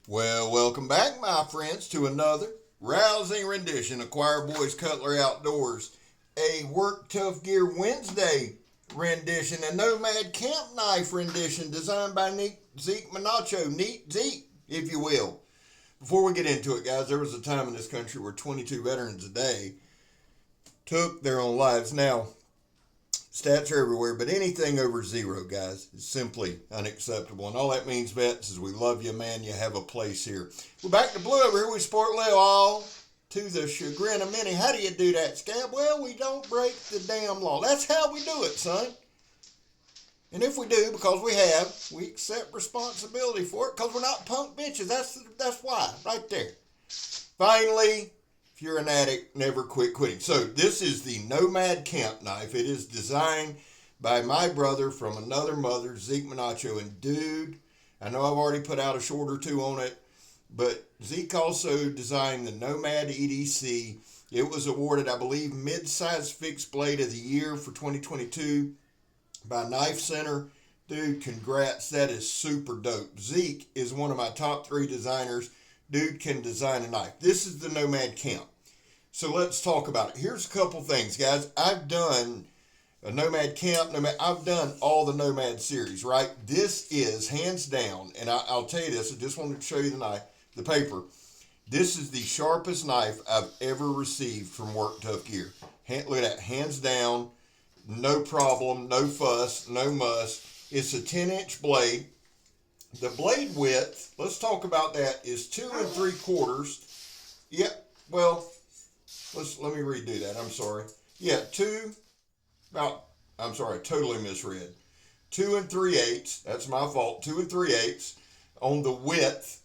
Well, welcome back, my friends, to another rousing rendition of Choir Boys Cutlery Outdoors, a Work Tough Gear Wednesday rendition, a Nomad Camp Knife rendition designed by Zeke Manacho, Neat Zeke, if you will. Before we get into it, guys, there was a time in this country where 22 veterans a day took their own lives. Now, stats are everywhere, but anything over zero, guys, is simply unacceptable. And all that means, vets, is we love you, man. You have a place here. We're back to blue over here. We sport Leo all to the chagrin of many. How do you do that, Scab? Well, we don't break the damn law. That's how we do it, son. And if we do, because we accept responsibility for it, because we're not punk bitches. That's why, right there. Finally, if you're an addict, never quit quitting. So this is the Nomad Camp Knife. It is designed by my brother from another mother, Zeke Manacho. And dude, I know I've already put out a short or two on it, but Zeke also designed the Nomad EDC. It was awarded, I believe, mid-size fixed blade of the year for 2022 by Knife Center. Dude, congrats. That is super dope. Zeke is one of my top 3 designers. Dude can design a knife. This is the Nomad Camp. So let's talk about it. Here's a couple things, guys. I've done a Nomad Camp. I've done all the Nomad series, right? This is hands down, and I'll tell you this. I just wanted to show you the knife, the paper. This is the sharpest knife I've ever received from Work Tough Gear. Look at that, hands down, no problem, no fuss, no muss. It's a 10-inch blade. The blade width, let's talk about that, is 2 3/4. Yep, well, let me redo that. I'm sorry. Yeah, totally misread. 2 3/8. That's my fault. 2 3/8 on the width.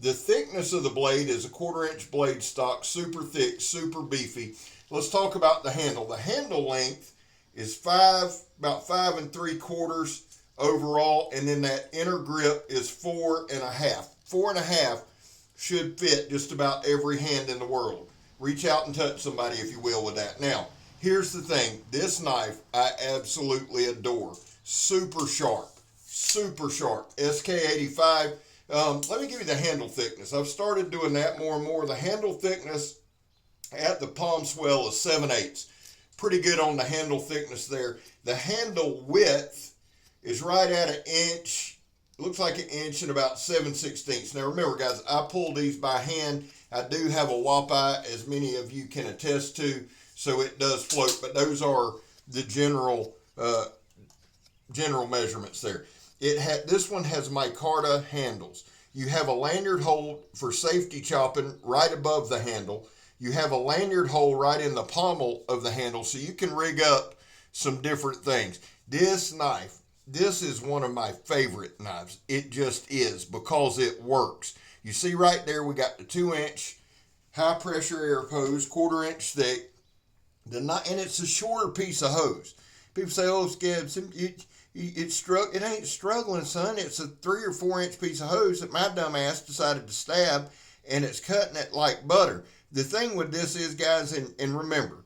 The thickness of the blade is a 1/4-inch blade stock, super thick, super beefy. Let's talk about the handle. The handle length is about 5 3/4 overall, and then that inner grip is 4.5. 4.5 should fit just about every hand in the world. Reach out and touch somebody, if you will, with that. Now, here's the thing. This knife I absolutely adore. Super sharp. Super sharp. SK85. Let me give you the handle thickness. I've started doing that more and more. The handle thickness at the palm swell is 7/8. Pretty good on the handle thickness there. The handle width is right at an inch. Looks like an inch and about 7/16. Now remember, guys, I pull these by hand. I do have a WAPI, as many of you can attest to, so it does float, but those are the general measurements there. This one has micarta handles. You have a lanyard hole for safety chopping right above the handle. You have a lanyard hole right in the pommel of the handle, so you can rig up some different things. This knife, this is one of my favorite knives. It just is, because it works. You see right there, we got the 2-inch high pressure air hose, 1/4-inch thick. And it's a shorter piece of hose. People say, "Oh, Scabs, it ain't struggling, son. It's a 3 or 4-inch piece of hose that my dumb ass decided to stab, and it's cutting it like butter." The thing with this is, guys, and remember,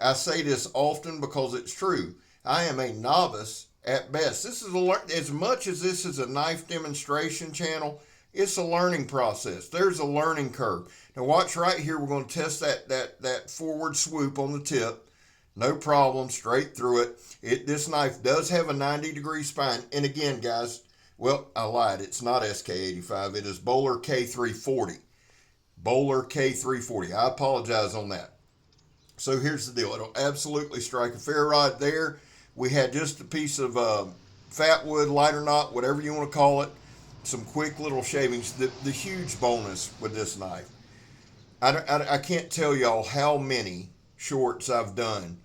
I say this often because it's true. I am a novice at best. This is as much as this is a knife demonstration channel, it's a learning process. There's a learning curve. Now watch right here. We're going to test that forward swoop on the tip. No problem, straight through it. This knife does have a 90-degree spine. And again, guys, well, I lied. It's not SK85. It is Bowler K340. Bowler K340. I apologize on that. So here's the deal. It'll absolutely strike a fair rod there. We had just a piece of fat wood, lighter knot, whatever you want to call it. Some quick little shavings. The huge bonus with this knife, I can't tell y'all how many shorts I've done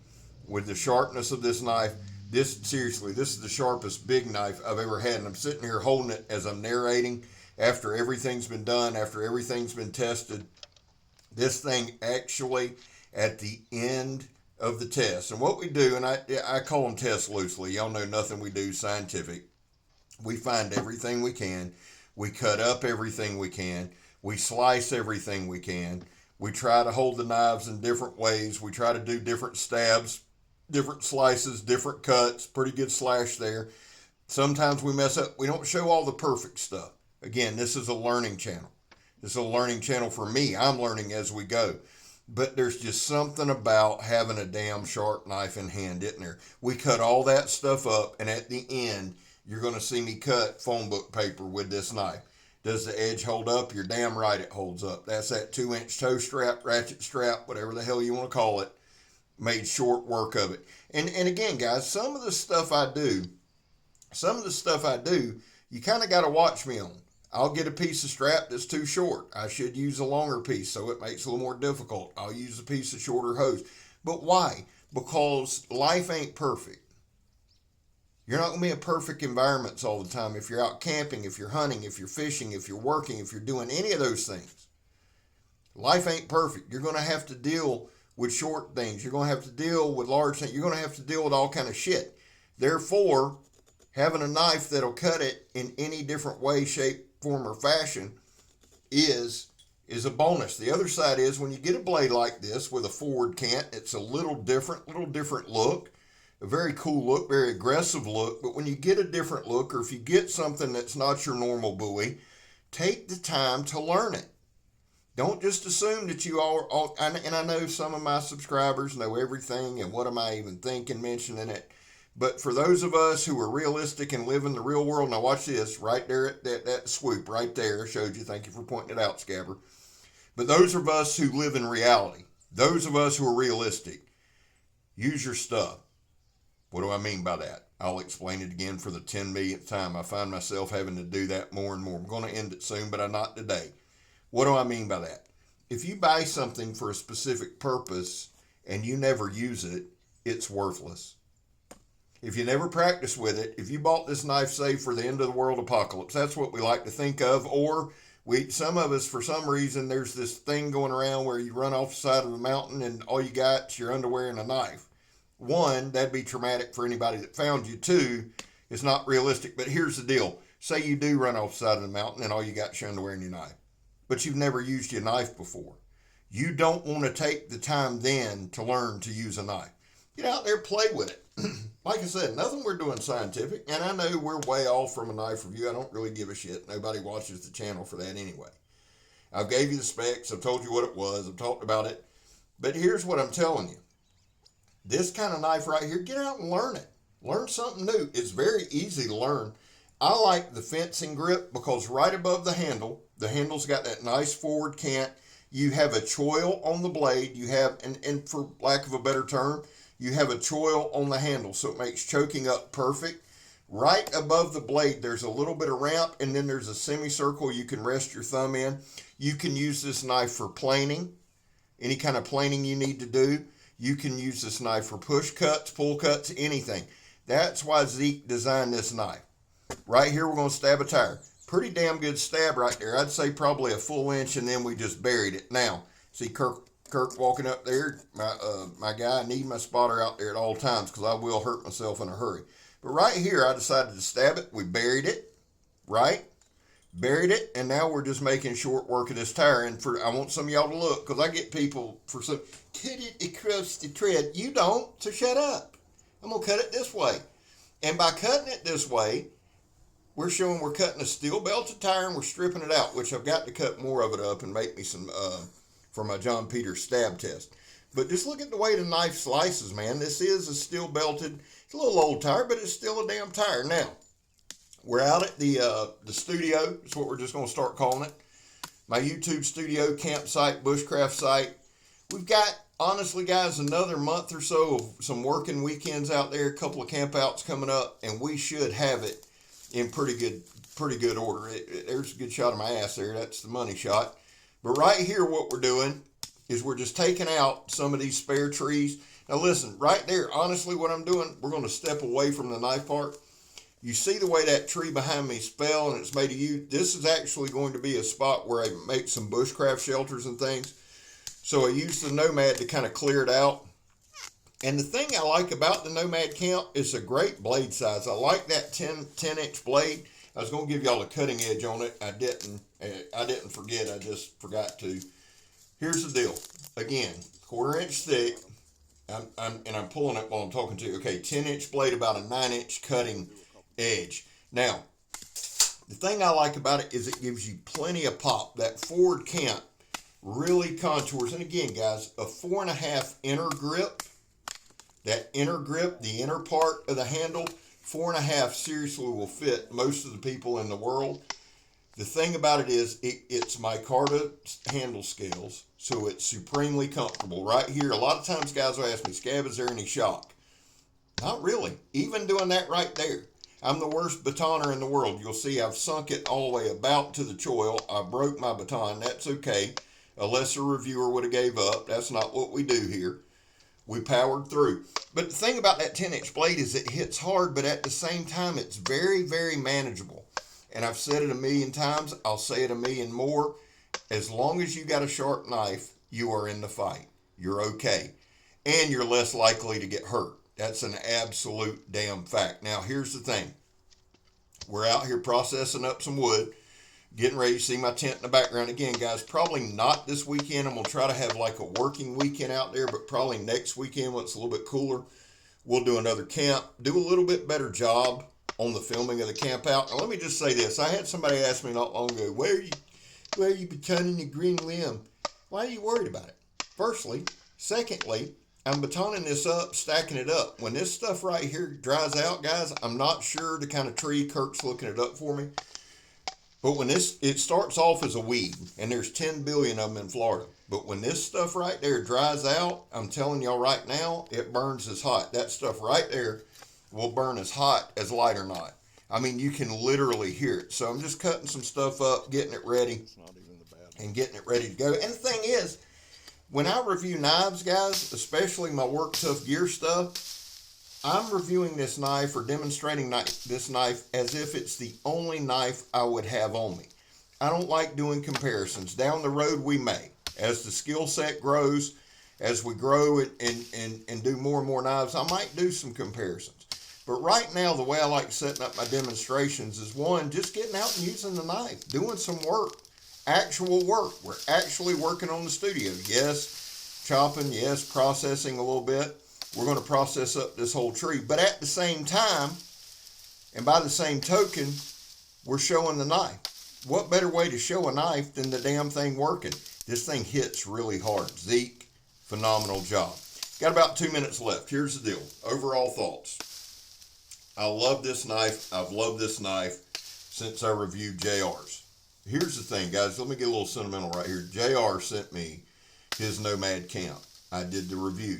with the sharpness of this knife. Seriously, this is the sharpest big knife I've ever had. And I'm sitting here holding it as I'm narrating after everything's been done, after everything's been tested. This thing actually, at the end of the test, and what we do, and I call them tests loosely. Y'all know nothing we do scientific. We find everything we can. We cut up everything we can. We slice everything we can. We try to hold the knives in different ways. We try to do different stabs, different slices, different cuts. Pretty good slash there. Sometimes we mess up. We don't show all the perfect stuff. Again, this is a learning channel. This is a learning channel for me. I'm learning as we go. But there's just something about having a damn sharp knife in hand, isn't there? We cut all that stuff up, and at the end, you're going to see me cut phone book paper with this knife. Does the edge hold up? You're damn right it holds up. That's that 2-inch toe strap, ratchet strap, whatever the hell you want to call it. Made short work of it. And again, guys, some of the stuff I do, you kind of got to watch me on. I'll get a piece of strap that's too short. I should use a longer piece so it makes it a little more difficult. I'll use a piece of shorter hose. But why? Because life ain't perfect. You're not going to be in perfect environments all the time. If you're out camping, if you're hunting, if you're fishing, if you're working, if you're doing any of those things. Life ain't perfect. You're going to have to deal with short things. You're going to have to deal with large things. You're going to have to deal with all kind of shit. Therefore, having a knife that'll cut it in any different way, shape, form, or fashion is a bonus. The other side is when you get a blade like this with a forward cant, it's a little different look, a very cool look, very aggressive look. But when you get a different look, or if you get something that's not your normal Bowie, take the time to learn it. Don't just assume that you all, and I know some of my subscribers know everything, and what am I even thinking mentioning it? But for those of us who are realistic and live in the real world, now watch this, right there at that swoop right there, showed you, thank you for pointing it out, Scabber. But those of us who live in reality, those of us who are realistic, use your stuff. What do I mean by that? I'll explain it again for the 10 millionth time. I find myself having to do that more and more. I'm going to end it soon, but I'm not today. What do I mean by that? If you buy something for a specific purpose and you never use it, it's worthless. If you never practice with it, if you bought this knife, say, for the end of the world apocalypse, that's what we like to think of. Or some of us, for some reason, there's this thing going around where you run off the side of a mountain and all you got is your underwear and a knife. One, that'd be traumatic for anybody that found you. Two, it's not realistic. But here's the deal. Say you do run off the side of the mountain and all you got is your underwear and your knife. But you've never used your knife before. You don't want to take the time then to learn to use a knife. Get out there, play with it. Like I said, nothing we're doing scientific, and I know we're way off from a knife review. I don't really give a shit. Nobody watches the channel for that anyway. I've gave you the specs. I've told you what it was. I've talked about it. But here's what I'm telling you. This kind of knife right here, get out and learn it. Learn something new. It's very easy to learn. I like the fencing grip because right above the handle's got that nice forward cant. You have a choil on the blade. You have, and for lack of a better term, you have a choil on the handle, so it makes choking up perfect. Right above the blade, there's a little bit of ramp, and then there's a semicircle you can rest your thumb in. You can use this knife for planing, any kind of planing you need to do. You can use this knife for push cuts, pull cuts, anything. That's why Zeke designed this knife. Right here, we're going to stab a tire. Pretty damn good stab right there. I'd say probably a full inch, and then we just buried it. Now, see Kirk walking up there, my guy, I need my spotter out there at all times because I will hurt myself in a hurry. But right here, I decided to stab it. We buried it, right? Buried it, and now we're just making short work of this tire. And I want some of y'all to look, because I get people for some, cut it across the tread. You don't, so shut up. I'm going to cut it this way. And by cutting it this way, we're showing we're cutting a steel belted tire and we're stripping it out, which I've got to cut more of it up and make me some for my John Peters stab test. But just look at the way the knife slices, man. This is a steel belted, it's a little old tire, but it's still a damn tire. Now, we're out at the studio. That's what we're just going to start calling it. My YouTube studio, campsite, bushcraft site. We've got, honestly, guys, another month or so of some working weekends out there, a couple of campouts coming up, and we should have it in pretty good order. There's a good shot of my ass there. That's the money shot. But right here, what we're doing is we're just taking out some of these spare trees. Now listen, right there, honestly, what I'm doing, we're going to step away from the knife part. You see the way that tree behind me fell and it's made of yew? This is actually going to be a spot where I make some bushcraft shelters and things. So I used the Nomad to kind of clear it out. And the thing I like about the Nomad Camp is a great blade size. I like that 10-inch blade. I was going to give y'all a cutting edge on it. I didn't forget. I just forgot to. Here's the deal. Again, 1/4 inch thick. I'm pulling it while I'm talking to you. Okay, 10-inch blade, about a 9-inch cutting edge. Now, The thing I like about it is it gives you plenty of pop. That forward cant really contours. And again, guys, a 4.5 inner grip. That inner grip, the inner part of the handle, 4.5 seriously will fit most of the people in the world. The thing about it is, it's micarta handle scales, so it's supremely comfortable. Right here, a lot of times guys will ask me, Scab, is there any shock? Not really. Even doing that right there. I'm the worst batoner in the world. You'll see I've sunk it all the way about to the choil. I broke my baton. That's okay. A lesser reviewer would have gave up. That's not what we do here. We powered through. But the thing about that 10-inch blade is it hits hard, but at the same time, it's very, very manageable. And I've said it a million times. I'll say it a million more. As long as you got a sharp knife, you are in the fight. You're okay. And you're less likely to get hurt. That's an absolute damn fact. Now, here's the thing. We're out here processing up some wood, getting ready to see my tent in the background. Again, guys, probably not this weekend. I'm going to try to have like a working weekend out there, but probably next weekend when it's a little bit cooler, we'll do another camp, do a little bit better job on the filming of the camp out. Now, let me just say this. I had somebody ask me not long ago, where are you batoning the green limb? Why are you worried about it? Firstly. Secondly, I'm batoning this up, stacking it up. When this stuff right here dries out, guys, I'm not sure the kind of tree. Kirk's looking it up for me. But when it starts off as a weed, and there's 10 billion of them in Florida. But when this stuff right there dries out, I'm telling y'all right now, it burns as hot. That stuff right there will burn as hot as lighter knot. I mean, you can literally hear it. So I'm just cutting some stuff up, getting it ready, and getting it ready to go. And the thing is, when I review knives, guys, especially my work tough gear stuff, I'm reviewing this knife or demonstrating this knife as if it's the only knife I would have on me. I don't like doing comparisons. Down the road, we may. As the skill set grows, as we grow it and do more and more knives, I might do some comparisons. But right now, the way I like setting up my demonstrations is, one, just getting out and using the knife, doing some work. Actual work. We're actually working on the studio. Yes, chopping. Yes, processing a little bit. We're going to process up this whole tree. But at the same time, and by the same token, we're showing the knife. What better way to show a knife than the damn thing working? This thing hits really hard. Zeke, phenomenal job. Got about 2 minutes left. Here's the deal. Overall thoughts. I love this knife. I've loved this knife since I reviewed JR's. Here's the thing, guys. Let me get a little sentimental right here. JR sent me his Nomad camp. I did the review.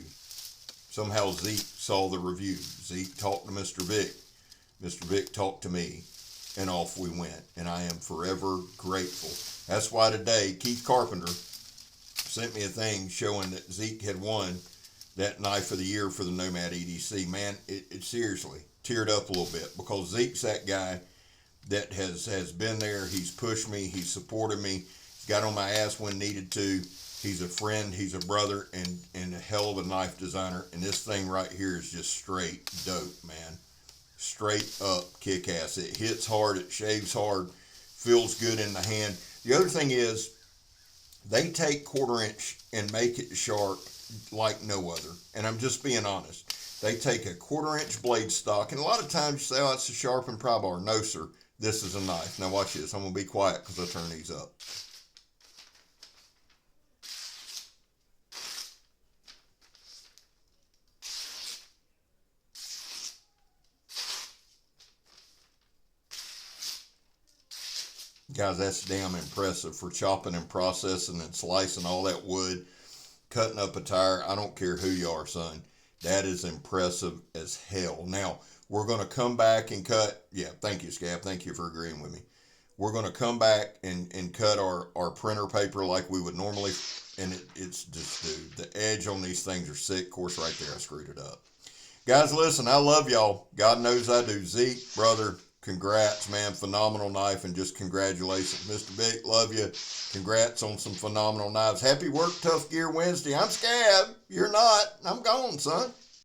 Somehow Zeke saw the review. Zeke talked to Mr. Vic. Mr. Vic talked to me. And off we went. And I am forever grateful. That's why today Keith Carpenter sent me a thing showing that Zeke had won that knife of the year for the Nomad EDC. Man, it seriously teared up a little bit, because Zeke's that guy that has been there. He's pushed me. He's supported me. He's got on my ass when needed to. He's a friend. He's a brother, and a hell of a knife designer. And this thing right here is just straight dope, man. Straight up kick-ass. It hits hard. It shaves hard. Feels good in the hand. The other thing is, they take 1/4 inch and make it sharp like no other. And I'm just being honest. They take a 1/4 inch blade stock. And a lot of times you say, oh, it's a sharpened pry bar. No, sir. This is a knife. Now watch this. I'm going to be quiet because I turn these up. Guys, that's damn impressive for chopping and processing and slicing all that wood, cutting up a tire. I don't care who you are, son. That is impressive as hell. Now, we're going to come back and cut. Yeah, thank you, Scab. Thank you for agreeing with me. We're going to come back and cut our printer paper like we would normally. And it's just, dude, the edge on these things are sick. Of course, right there, I screwed it up. Guys, listen, I love y'all. God knows I do. Zeke, brother, congrats, man. Phenomenal knife, and just congratulations. Mr. Big, love you. Congrats on some phenomenal knives. Happy Work Tough Gear Wednesday. I'm Scab. You're not. I'm gone, son.